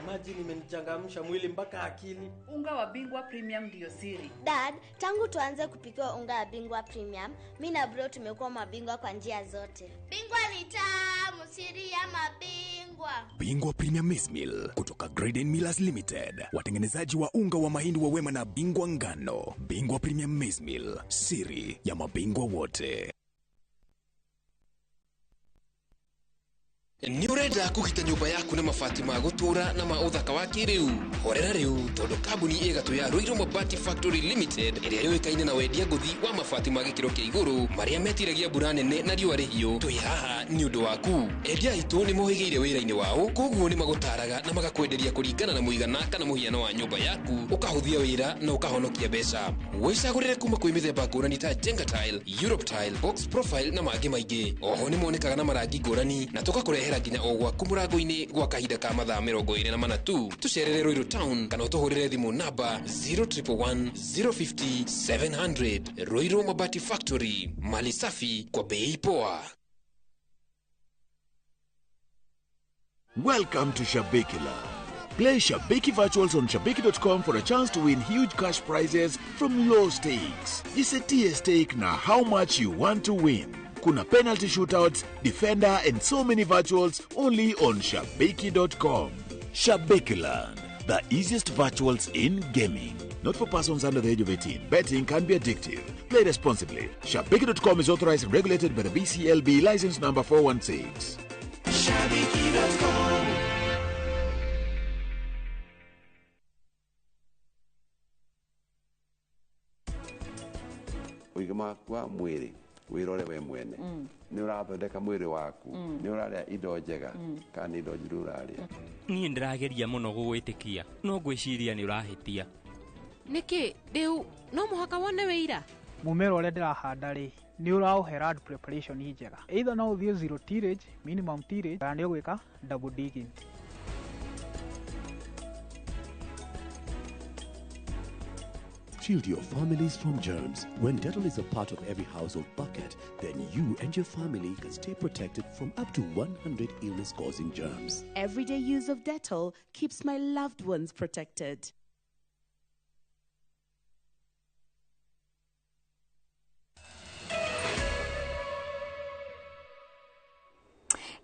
Maji nimenichangamsha mwili mpaka akili. Unga wa Bingwa Premium ndio siri. Dad, tangu tuanze kupika unga wa Bingwa Premium, mimi na bro tumekuwa mabingwa kwa njia zote. Bingwa ni tamu, siri ya mabingwa. Bingwa Premium Maize Meal kutoka Graden Millers Limited. Watengenezaji wa unga wa mahindi wa Wema na Bingwa ngano. Bingwa Premium Maize Meal, siri ya mabingwa wote. Ni urenda kugita nyumba yaku na mabati ma gutura na ma uthaka wa kiriu. Horera riu tondu kambuni igatu ya Ruiru Mabati Factory Limited iria yoikaine na wendia nguthi wa mabati ma gikiro kia iguru maria metiragia mbura nene na riua rihiu. Twi haha ni undu waku. Endia itu ni mohigeire wira-ini wao, koguo ni magutaraga na magakwenderia kuringana na muigana kana muhiano wa nyumba yaku, ukahuthia wira na ukahonokia mbeca. Wicagurire kuma kwi mithemba ngurani ta Jenga Tile, Europe Tile, Box Profile na mangi maingi. Oho ni monekaga na marangi ngurani na tukakurehe nginya ogwa kumurango-ini gwa kahinda ka mathaa 24 tu. Tucerere Ruiru Town kana utuhurire thimu namba 0111 050 700. Ruiru Mabati Factory, mali safi kwa bei poa. Welcome to Shabikila. Play Shabiki Virtuals on Shabiki.com for a chance to win huge cash prizes from low stakes. Jisetie stake na how much you want to win. Kuna penalty shootouts, defender and so many virtuals only on Shabiki.com. Shabikiland, the easiest virtuals in gaming. Not for persons under the age of 18. Betting can be addictive. Play responsibly. Shabiki.com is authorized and regulated by the BCLB license number 416. Shabiki.com. Uigama kwa mwili wirore we mwene ni urathondeka mwiri waku ni uraria indo njega kana indo njuru uraria. Ni ndirageria muno gugwitikia no ngwiciria ni urahitia niki riu no muhaka wone wira mumero uria ndirahanda ri ni urauhe land preparation njega either no uthie zero tillage minimum tillage kana ni ugwika double digging. Shield your families from germs. When Dettol is a part of every household bucket, then you and your family can stay protected from up to 100 illness-causing germs. Everyday use of Dettol keeps my loved ones protected.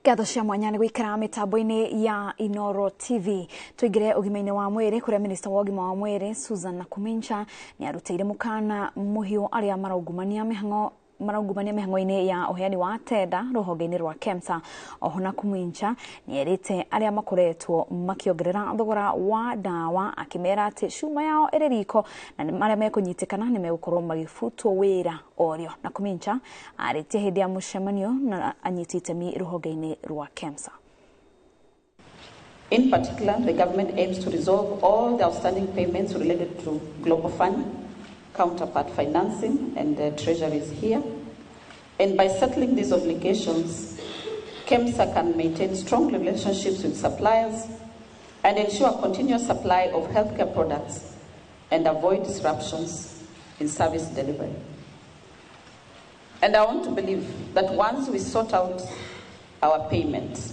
Ngatho cia mwanya nĩ gwĩkĩra mĩtambo-inĩ ya Inooro TV. Tũingĩre ũgima-inĩ wa mwĩrĩ kũrĩa minista wa ũgima wa mwĩrĩ Susan Nakumincha nĩ arutĩire mũkana mũhiũ arĩa maraungumania mĩhang'o-inĩ ya ũheani wa tenda rũhonge-inĩ rwa KEMSA. Oho Nakumincha nĩ erĩte arĩa makoretwo makĩongerera thogora wa ndawa akĩmera atĩ cuma yao ĩrĩ riko na arĩa mekũnyitĩkana nĩ megũkorwo magĩbutwo wĩra orĩo. Nakumincha arĩtie hĩndĩ ya mũcemanio na anyiti itemi rũhonge-inĩ rwa KEMSA. In particular, the government aims to resolve all the outstanding payments related to Global Fund, counterpart financing, and the treasury is here. And by settling these obligations, KEMSA can maintain strong relationships with suppliers and ensure continuous supply of healthcare products and avoid disruptions in service delivery. And I want to believe that once we sort out our payments,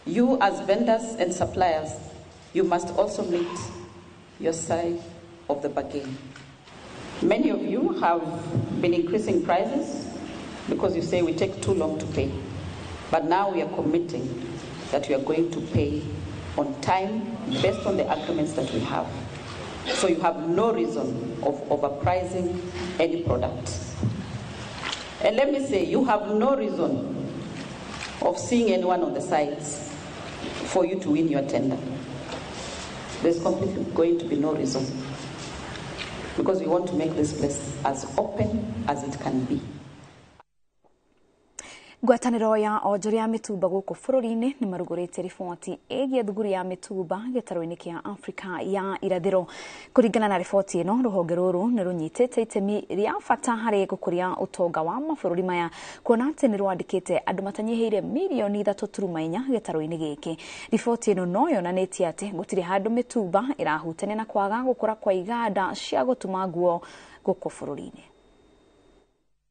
you as vendors and suppliers, you must also meet your side of the bargain. Many of you have been increasing prices because you say we take too long to pay. But now we are committing that we are going to pay on time based on the agreements that we have. So you have no reason of overpricing any product. And let me say, you have no reason of seeing anyone on the sides for you to win your tender. There's completely going to be no reason, because we want to make this place as open as it can be. Ngwatanĩro ya onjoria ya mĩtumba gũkũ bũrũri-inĩ nĩ marugũrĩte riboti ĩgiĩ thũgũrĩ ya mĩtumba gĩtarũ-inĩ kĩa Afrika ya irathĩro. Kũringana na riboti ĩno, rũhonge rũrũ nĩ rũnyitĩte itemi rĩa bata harĩ gũkũria ũtonga wa mabũrũri maya, kuona atĩ nĩ rwandĩkĩte andũ matanyihĩire milioni 3.4 gĩtarũ-inĩ gĩkĩ. Riboti ĩno no yonanĩtie atĩ gũtirĩ handũ mĩtumba ĩrahutania na kwaga gũkũra kwa iganda cia gũtuma nguo gũkũ bũrũri-inĩ.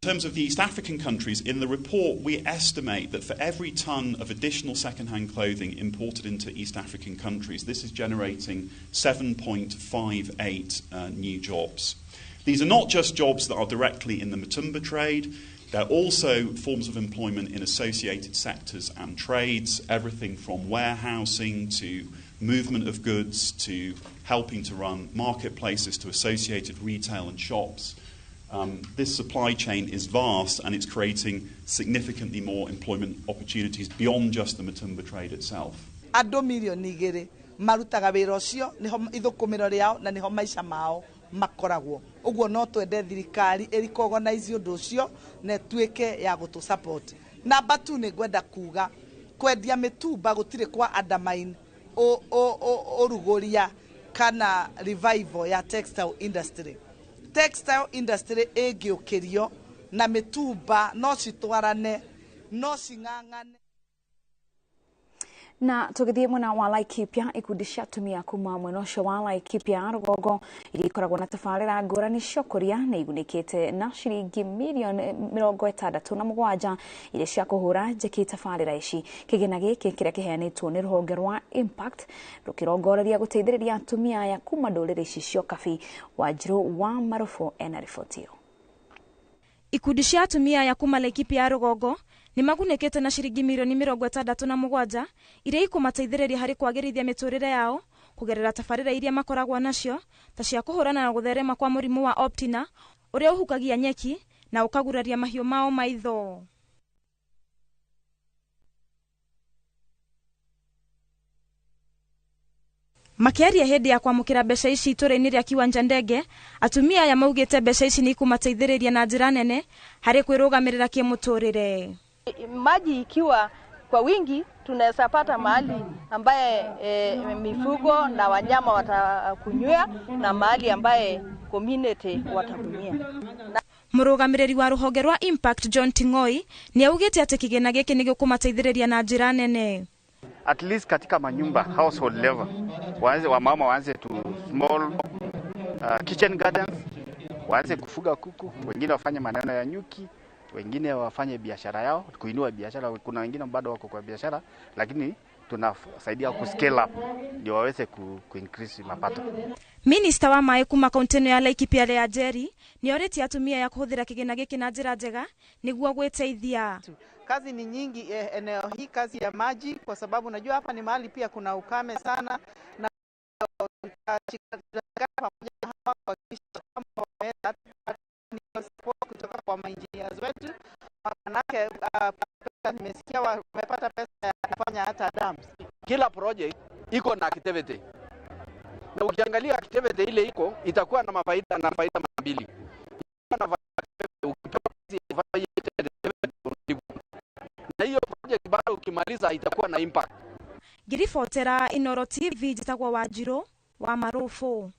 In terms of the East African countries, in the report we estimate that for every tonne of additional second-hand clothing imported into East African countries, this is generating 7.58 new jobs. These are not just jobs that are directly in the Matumba trade, they're also forms of employment in associated sectors and trades, everything from warehousing to movement of goods to helping to run marketplaces to associated retail and shops. This supply chain is vast and it's creating significantly more employment opportunities beyond just the Matumba trade itself. Andũ milioni 2 marutaga wĩra ũcio niho ithukumiro riao na niho maica mao makoragwo. Ũguo no twende thirikari ĩrĩkogonize ũndũ ũcio na tuĩke ya gũtũ support. Number 2 nĩ gwenda kuga kwendia mitumba gũtirĩ kwa undermine ũruguria kana revival ya textile industry. Textile industry ĩngĩũkĩrio na mitumba no citwarane no cing'ang'ane. Na tugithie mwena wa Laikipia, ikundi cia atumia kuma mwena ucio wa Laikipia Rugongo iria ikoragwo na tabarĩra ngũrani cia ũkũria na igunĩkĩte na ciringi milioni 67 iria cia kũhũra njeki tabarĩra ici. Kĩgĩna gĩkĩ kĩrĩa kĩheanĩtwo nĩ rũhonge rwa Impact rũkĩrongoreria gũteithĩrĩria atumia aya kuma ndũrĩrĩ ici cia Kabi. Wanjiru wa Marufo ena riboti ĩyo. Ikundi cia atumia aya kuma Laikipia Rugongo ni magunĩkĩte na ciringi milioni 67 iria ikumateithĩrĩria harĩ kwagĩrithia mĩtũrĩre yao kugerera tabarĩra iria makoragwo nacio ta cia kũhũrana na gũtherema kwa mũrimũ wa optina ũrĩa ũhukagia nyeki na ũkaguraria mahiũ mao maitho. Makiaria hĩndĩ ya kwamũkĩra mbeca ici itũra-inĩ rĩa Kiwanja Ndege, atumia aya maugĩte mbeca ici ni ikumateithĩrĩria na njĩra nene harĩ kwĩrũgamĩrĩra kĩmũtũrĩre. Maji ikiwa kwa wingi tunaweza pata mahali ambaye mifugo na wanyama watakunywa na mahali ambaye community watakunyia. Mũrũgamĩrĩri wa rũhonge rwa Impact John Ting'oi ni augĩte atĩ kĩgĩna gĩkĩ nĩ gĩkũmateithĩrĩria na njĩra nene. At least katika manyumba household level wamama waanze to small kitchen gardens, waanze kufuga kuku, wengine wafanye maneno ya nyuki, wengine wafanye biashara yao, kuinua biashara. Kuna wengine bado wako kwa biashara lakini tunasaidia ku scale up ndio waweze ku increase mapato. Minister wa maĩ kuma kaunti ya Laikipia ya Jerry ni orĩtie atumia ya kũhũthĩra kĩgĩna gĩkĩ na njĩra njega nĩguo gwĩteithia. Kazi ni nyingi eneo hii, kazi ya maji, kwa sababu najua hapa ni mahali pia kuna ukame sana na kutoka kwa engineers wetu, manake nimesikia wamepata pesa ya kufanya hata dams. Kila project iko na activity, na ukiangalia activity ile iko itakuwa na faida mbili. Na hiyo project bado ukimaliza itakuwa na impact. Ngiribotera Inooro TV, njĩtagwo Wanjiru wa Marufo.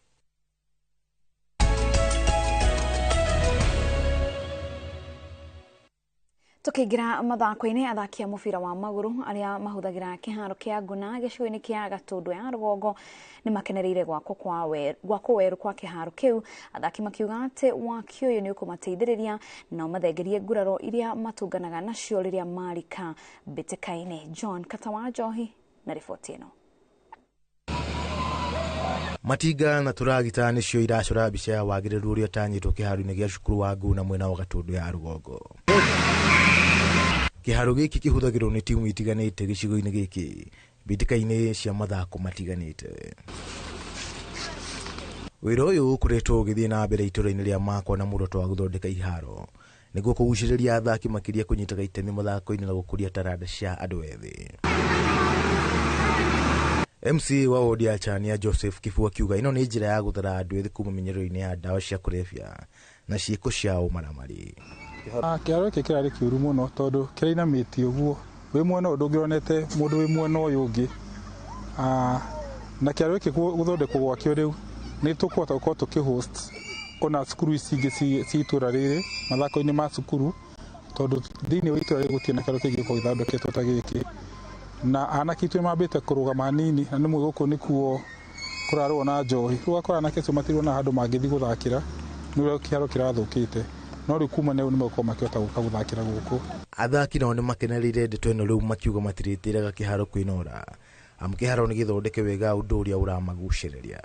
Tukĩingira mathako-inĩ, athaki a mũbira wa magũrũ arĩa mahũthagĩra kĩharo kĩa Nguna gĩcigo-inĩ kĩa Gatũndũ ya Rugongo nĩ makenereire gwakwo werũ kwa kĩharo kĩu. Athaki makiuga atĩ wakio ũyũ nĩ ũkũmateithĩrĩria na mathengerie nguraro iria matũnganaga nacio rĩrĩa marika mbĩtĩka-inĩ. John Katawa Njohi na riboti ĩno. Matinga na turagita nĩcio iracora mbica ya wagĩrĩru ũrĩa ũtanyĩtwo kĩharo-inĩ gĩa cukuru wa Nguna mwena wa Gatũndũ ya Rugongo. Kĩharo gĩkĩ kĩhũthagĩrwo nĩ timu itiganĩte gĩcigo-inĩ gĩkĩ mbĩtĩka-inĩ cia mathako matiganĩte. Wĩra ũyũ ũkoretwo ũgĩthiĩ na mbere itũra-inĩ rĩa Makwa na muoroto wa gũthondeka iharo nĩguo kũgucĩrĩria athaki makĩria kũnyitaga itemi mathako-inĩ na gũkũria taranda cia andũ ethĩ. MC wa wodi ya Chania Joseph Kifua kiuga ĩno nĩ njĩra ya gũthara andũ ethĩ kuma mĩnyero-inĩ ya ndawa cia kũrebia na ciĩko ciao maramari. Kĩharo gĩkĩ kĩrarĩ kĩũru mũno tondũ kĩrainamĩtie ũguo wĩ mwena ndũngĩronete mũndũ wĩ mwena ũyũ ũngĩ. Na kĩharo gĩkĩ gũthondekwo gwakĩo rĩu nĩ tũkũhota gũkorwo tũkĩhost ona cukuru ici ingĩ ci itũra rĩrĩ mathako-inĩ ma cukuru, tondũ thĩinĩ wa itũra rĩrĩ gũtirĩ na kĩharo kĩngĩ gĩkoragwo gĩthondeketwo ta gĩkĩ. Na anake itũ mambĩte kũrũgama hanini na nĩ mũĩ gũkũ nĩkuo kũrarwo na njohi. Rĩu ũgakora anake acio matirwo na handũ mangĩthiĩ gũthakĩra nĩ ũrĩa kĩharo kĩrathũkĩte. no rĩu kuma nĩu nĩmegũkorwo makĩhota gũka gũthakĩra gũkũ. Athaki nao nĩmakenereire ndeto ĩno rĩu makiuga matirĩtĩraga kĩharo kwĩnora amu kĩharo nĩ gĩthondeke wega ũndũ ũrĩa ũramagucĩrĩria.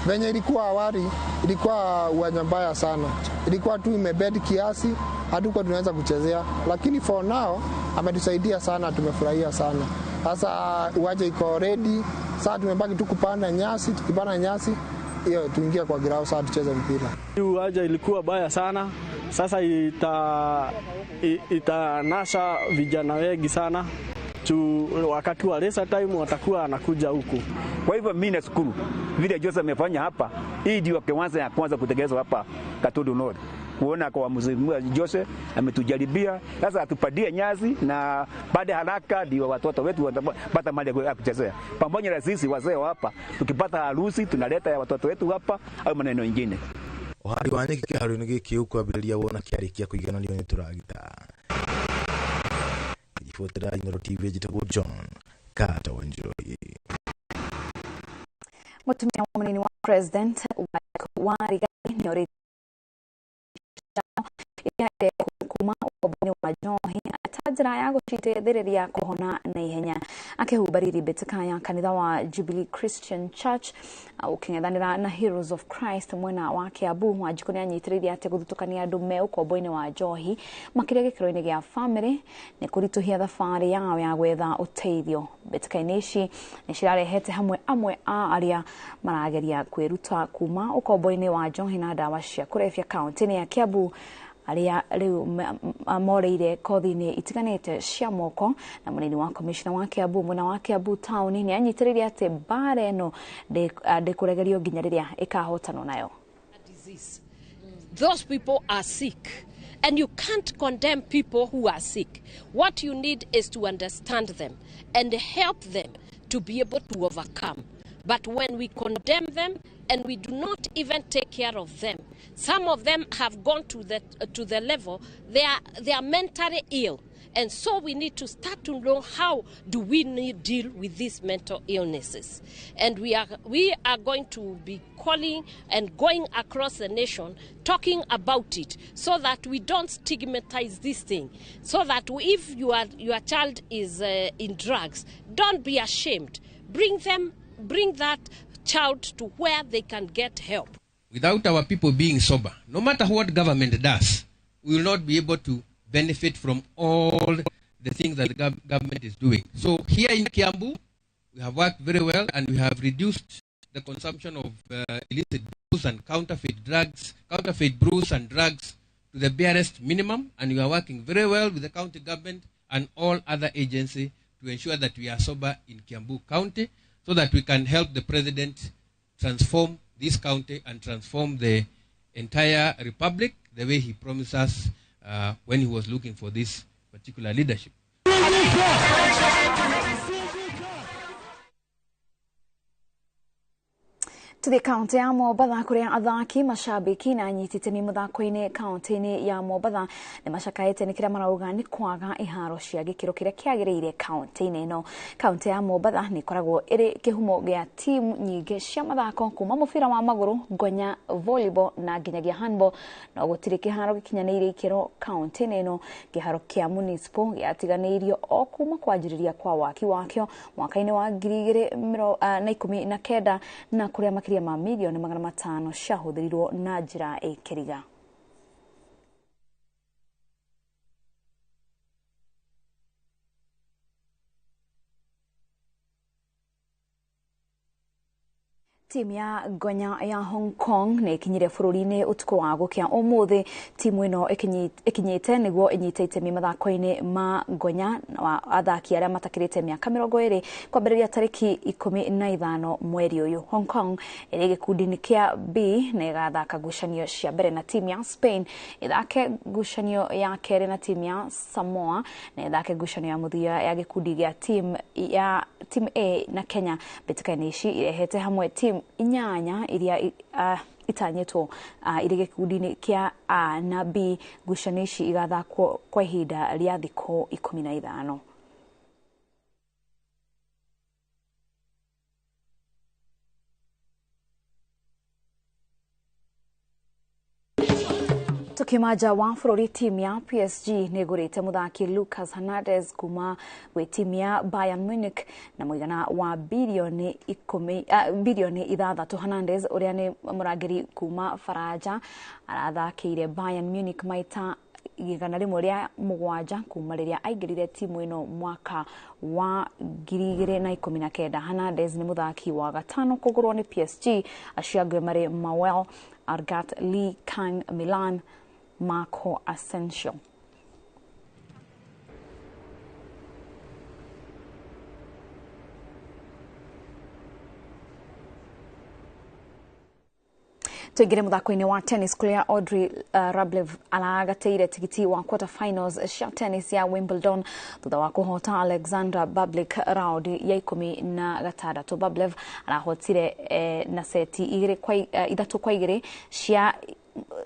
Venye ilikuwa awali ilikuwa uwanja mbaya sana, ilikuwa tu imebed kiasi, hatukuwa tunaweza kuchezea, lakini for now ametusaidia sana, tumefurahia sana. Sasa uwanja iko ready, sasa tumebaki tu kupanda nyasi, tukipanda nyasi hiyo tuingia kwa ground sasa tucheze mpira. Uwanja ilikuwa baya sana, sasa itanasa vijana wengi sana. Wakati wa race time watakuwa anakuja huku. Kwa hivyo mimi nashukuru vile Jose amefanya hapa. Hii ndio kiwanza ya kwanza kutekelezwa hapa Katudu North. Kuona kwa mzee Jose ametujaribia, sasa atupadie nyazi na baada haraka ndio watoto wetu watapata mali ya kuchezea. Pamoja na sisi wazee hapa tukipata harusi tunaleta ya watoto wetu hapa au maneno mengine. Ohari wanye kĩharo-inĩ gĩkĩ ũkwambĩrĩria wona kĩarĩkia kũigananio nĩ tũragita. Ifuatira Inooro TV jitagwo John Kata Wanjoi. Mutumia munini wa president wa Rigathi nĩ orĩtie kuma ũkombo-inĩ wa njohi ta njĩra ya gũciteithĩrĩria kũhona na ihenya. Akĩhumbarĩria mbĩtĩka ya kanitha wa Jubilee Christian Church ũkĩng'ethanĩra na Heroes of Christ mwena wa Kiambu, Wanjikũ nĩanyitĩrĩirie atĩ gũthutũkania andũ me ũkombo-inĩ wa njohi makĩria gĩkĩro-inĩ gĩa family nĩ kũritũhia thabarĩ yao ya gwetha ũteithio. Mbĩtĩka-inĩ ici nĩ cirarehete hamwe amwe a arĩa marageria kwĩruta kuma ũkombo-inĩ wa njohi na ndawa cia kũrebia kaunti-inĩ ya Kiambu arĩa rĩu moreire kothi-inĩ itiganĩte cia moko. Na mũnini wa komishona wa Kiambu mwena wa Kiambu town nĩ anyitĩrĩirie atĩ mbara ĩno ndĩkũregerio nginya rĩrĩa ĩkahotanwo nayo. Those people are sick and you can't condemn people who are sick. What you need is to understand them and help them to be able to overcome. But when we condemn them and we do not even take care of them, some of them have gone to the level they are mentally ill, and so we need to start to know how do we deal with these mental illnesses. And we are going to be calling and going across the nation talking about it, so that we don't stigmatize this thing. So that if your child is in drugs, don't be ashamed. Bring that child to where they can get help. Without our people being sober, no matter what government does, we will not be able to benefit from all the things that the government is doing. So here in Kiambu, we have worked very well and we have reduced the consumption of illicit brews and counterfeit brews and drugs to the barest minimum, and we are working very well with the county government and all other agencies to ensure that we are sober in Kiambu County, so that we can help the president transform this county and transform the entire republic the way he promised us when he was looking for this particular leadership. Tuthiĩ kaunti ya Mombatha kũrĩa athaki mashabiki na anyiti itemi mũthako-inĩ kaunti-inĩ ya Mombatha nĩ macakaĩte nĩ kĩrĩa marauga nĩ kwaga iharo cia gĩkĩro kĩrĩa kĩagĩrĩire kaunti-inĩ ĩno. Kaunti ya Mombatha nĩ koragwo ĩrĩ kĩhumo gĩa timu nyingĩ cia mathako kuma mũbira wa magũrũ, ngonya, volleyball na nginyagia handball, no gũtirĩ kĩharo gĩkinyanĩire ikĩro kaunti-inĩ ĩno. Kĩharo kĩa municipal gĩatiganĩirio o kuma kwanjĩrĩria kwa waki wakĩo mwaka-inĩ wa 2019 na kũrĩa makĩria ma milioni 500 ciahũthĩrirwo na njĩra ĩkĩriga. Timu ya ngonya ya Hong Kong nĩ ikinyire bũrũri-inĩ ũtukũ wa gũkĩa ũmũthĩ. Timu ĩno ikinyĩte nĩguo inyite itemi mathako-inĩ ma ngonya wa athaki arĩa matakĩrĩte mĩaka 20 kwambĩrĩria tarĩki 15 mweri ũyũ. Hong Kong ĩrĩ gĩkundi-inĩ kĩa B na ĩgathaka ngucanio cia mbere na timu ya Spain, ĩthake ngucanio ya kerĩ na timu ya Samoa na ĩthake ngucanio ya mũthia ya gĩkundi gĩa timu A na Kenya. Mbĩtĩka-inĩ ici irehete hamwe timu inyanya iria itanyĩtwo irĩ gĩkundi-inĩ kĩa A na B. Ngucanio ici igathakwo kwa ihinda rĩa thikũ 15. Tukimaja wa bũrũri timu ya PSG nĩgũrĩte mũthaki Lucas Hernandez kuma gwĩ timu ya Bayern Munich na mũigana wa bilioni 6. Hernandez ũrĩa nĩ mũrangĩri kuma Faraja arathakĩire Bayern Munich maita 107 kuma rĩrĩa aingĩrire timu ĩno mwaka wa 2019. Hernandez nĩ mũthaki wa gatano kũgũrwo nĩ PSG, acio angĩ marĩ Mawel, Argat, Lee Kang, Milan, Marco Asensio. Tuigire muthako-inĩ wa tennis kũrĩa Audrey Rublev aragateire tigiti wa quarter finals cia tennis ya Wimbledon thutha wa kũhota Alexandra Bublik round ya 16. Bublev arahotire na seti 3-2 cia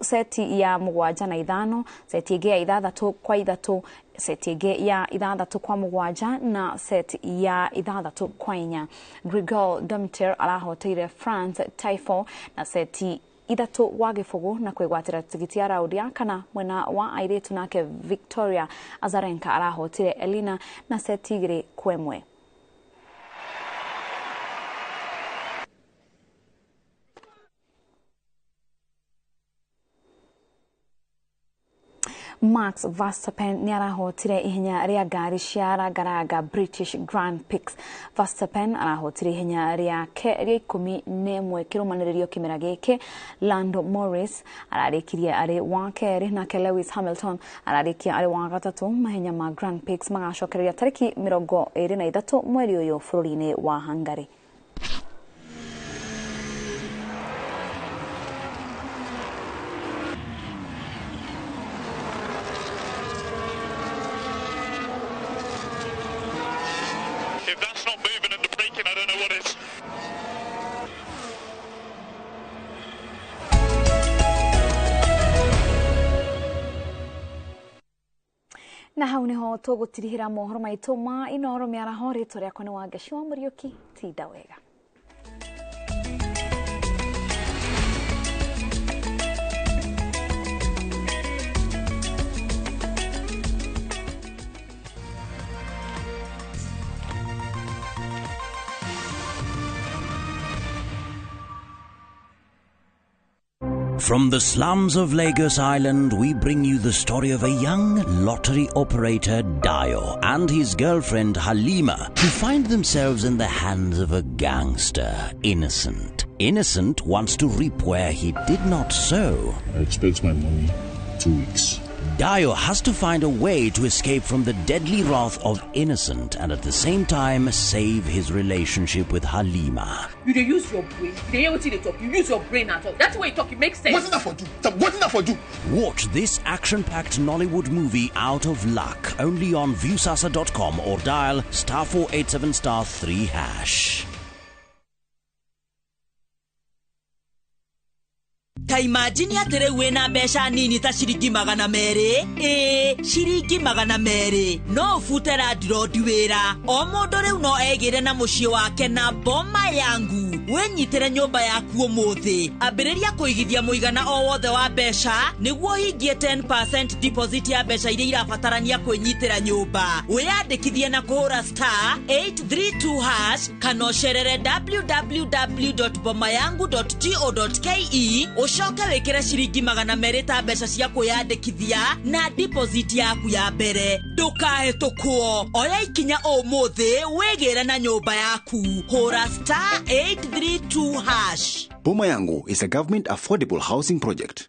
seti ya 7-5, seti ĩngĩ ya 6-3, seti ĩngĩ ya 6-7 na seti ya 6-4. Grigol Dimitrov arahoteire France Tifo na seti 3-0 na kwĩgwatĩra tigiti ya raundi ya kana. Mwena wa airĩtu nake Victoria Azarenka arahotire Elina na seti 2-1. Max Verstappen nĩ arahotire ihenya rĩa ngari cia rangaraga British Grand Prix. Verstappen arahotire ihenya rĩake rĩa 11 kĩrũmanĩrĩrio kĩmera gĩkĩ. Lando Norris ararĩkirie arĩ wa kerĩ nake Lewis Hamilton ararĩkia arĩ wa gatatũ. Mahenya ma Grand Prix magacokereria tarĩki 23 mweri ũyũ bũrũri-inĩ wa Hungary. Na hau niho tũgũtirihĩra mohoro maitũ ma Inooro mĩaraho. Rĩtwa rĩakwa nĩ Wangeci wa Mũriũki. Tinda wega. From the slums of Lagos Island, we bring you the story of a young lottery operator, Dio, and his girlfriend, Halima, who find themselves in the hands of a gangster, Innocent. Innocent wants to reap where he did not sow. I expect my money 2 weeks. Dio has to find a way to escape from the deadly wrath of Innocent and at the same time save his relationship with Halima. You dey use your brain. You dey hear wetin dey talk. You use your brain at all. That's why you talk. It makes sense. What's that for you? What's that for you? Watch this action-packed Nollywood movie Out of Luck only on viewsasa.com or dial *487*3#. Ta imagine atere wena besha nini ta shiringi 200 shiringi 200 no futera dirodi wera o mundu riu no egire na mucie wake na boma yangu wenyitere nyumba yaku umuthi ambiriria kuigithia muigana o wothe wa besha niguo hingie 10% deposit ya besha iria irabatarania kwinyitira nyumba wiyandikithie na kuhura *832# kana ucerere www.bomayangu.go.ke ucoke wikire shiringi 200 ta besha cia kuyandikithia na deposit yaku ya mbere ndukahetukwo oya ikinya umuthi wigire na nyumba yaku hura *832#. Boma Yangu is a government affordable housing project.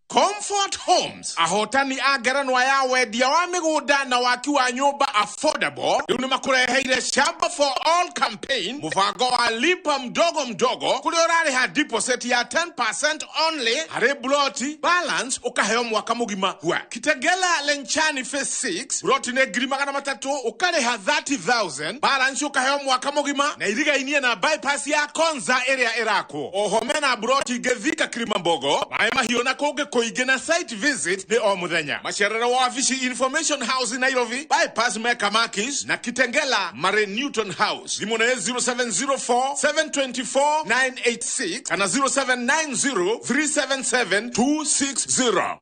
Comfort Homes ahotani agaranwa ya wendia wa migunda na waki wa nyumba affordable riu ni makureheire shamba for all campaign mufango wa lipa mdogo mdogo kuri urariha deposit ya 10% only hari bloti balance ukaheo mwaka mugima kwa Kitegela Lenchani phase 6 bloti ne grima kana matatu ukariha 30,000 balance ukaheo mwaka mugima na iriga inie na bypass ya Konza area erako ohomena bloti Gethika Kirimambogo maema hiyo na koge igena site visit ni o muthenya. Macerera wa wabici Information House Nairobi, bypass Meka Makis na Kitengela Mare Newton House. Thimũ nĩ 0704 724 986 kana 0790 377 260.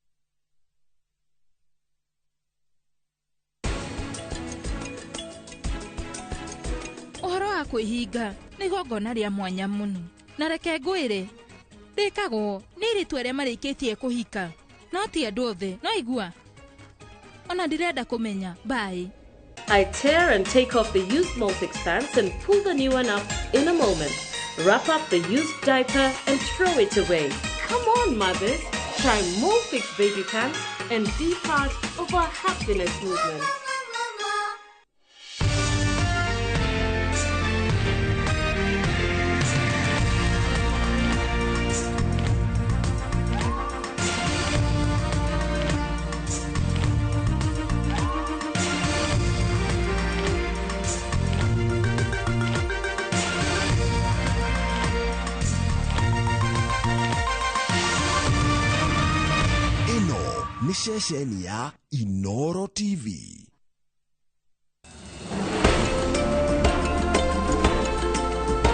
Ũhoro wa kwĩhinga nĩ igongona rĩa mwanya mũno. Na reke ngwĩre rĩkagwo nĩ airĩtu arĩa marĩkĩtie kũhika, no ti andũ othe. No igua ona ndirenda kũmenya. Bye. I tear and take off the used Molfix pants and pull the new one up in a moment. Wrap up the used diaper and throw it away. Come on, mothers. Try Molfix baby pants and be part of our happiness movement. Ni ceceni ya Inooro TV.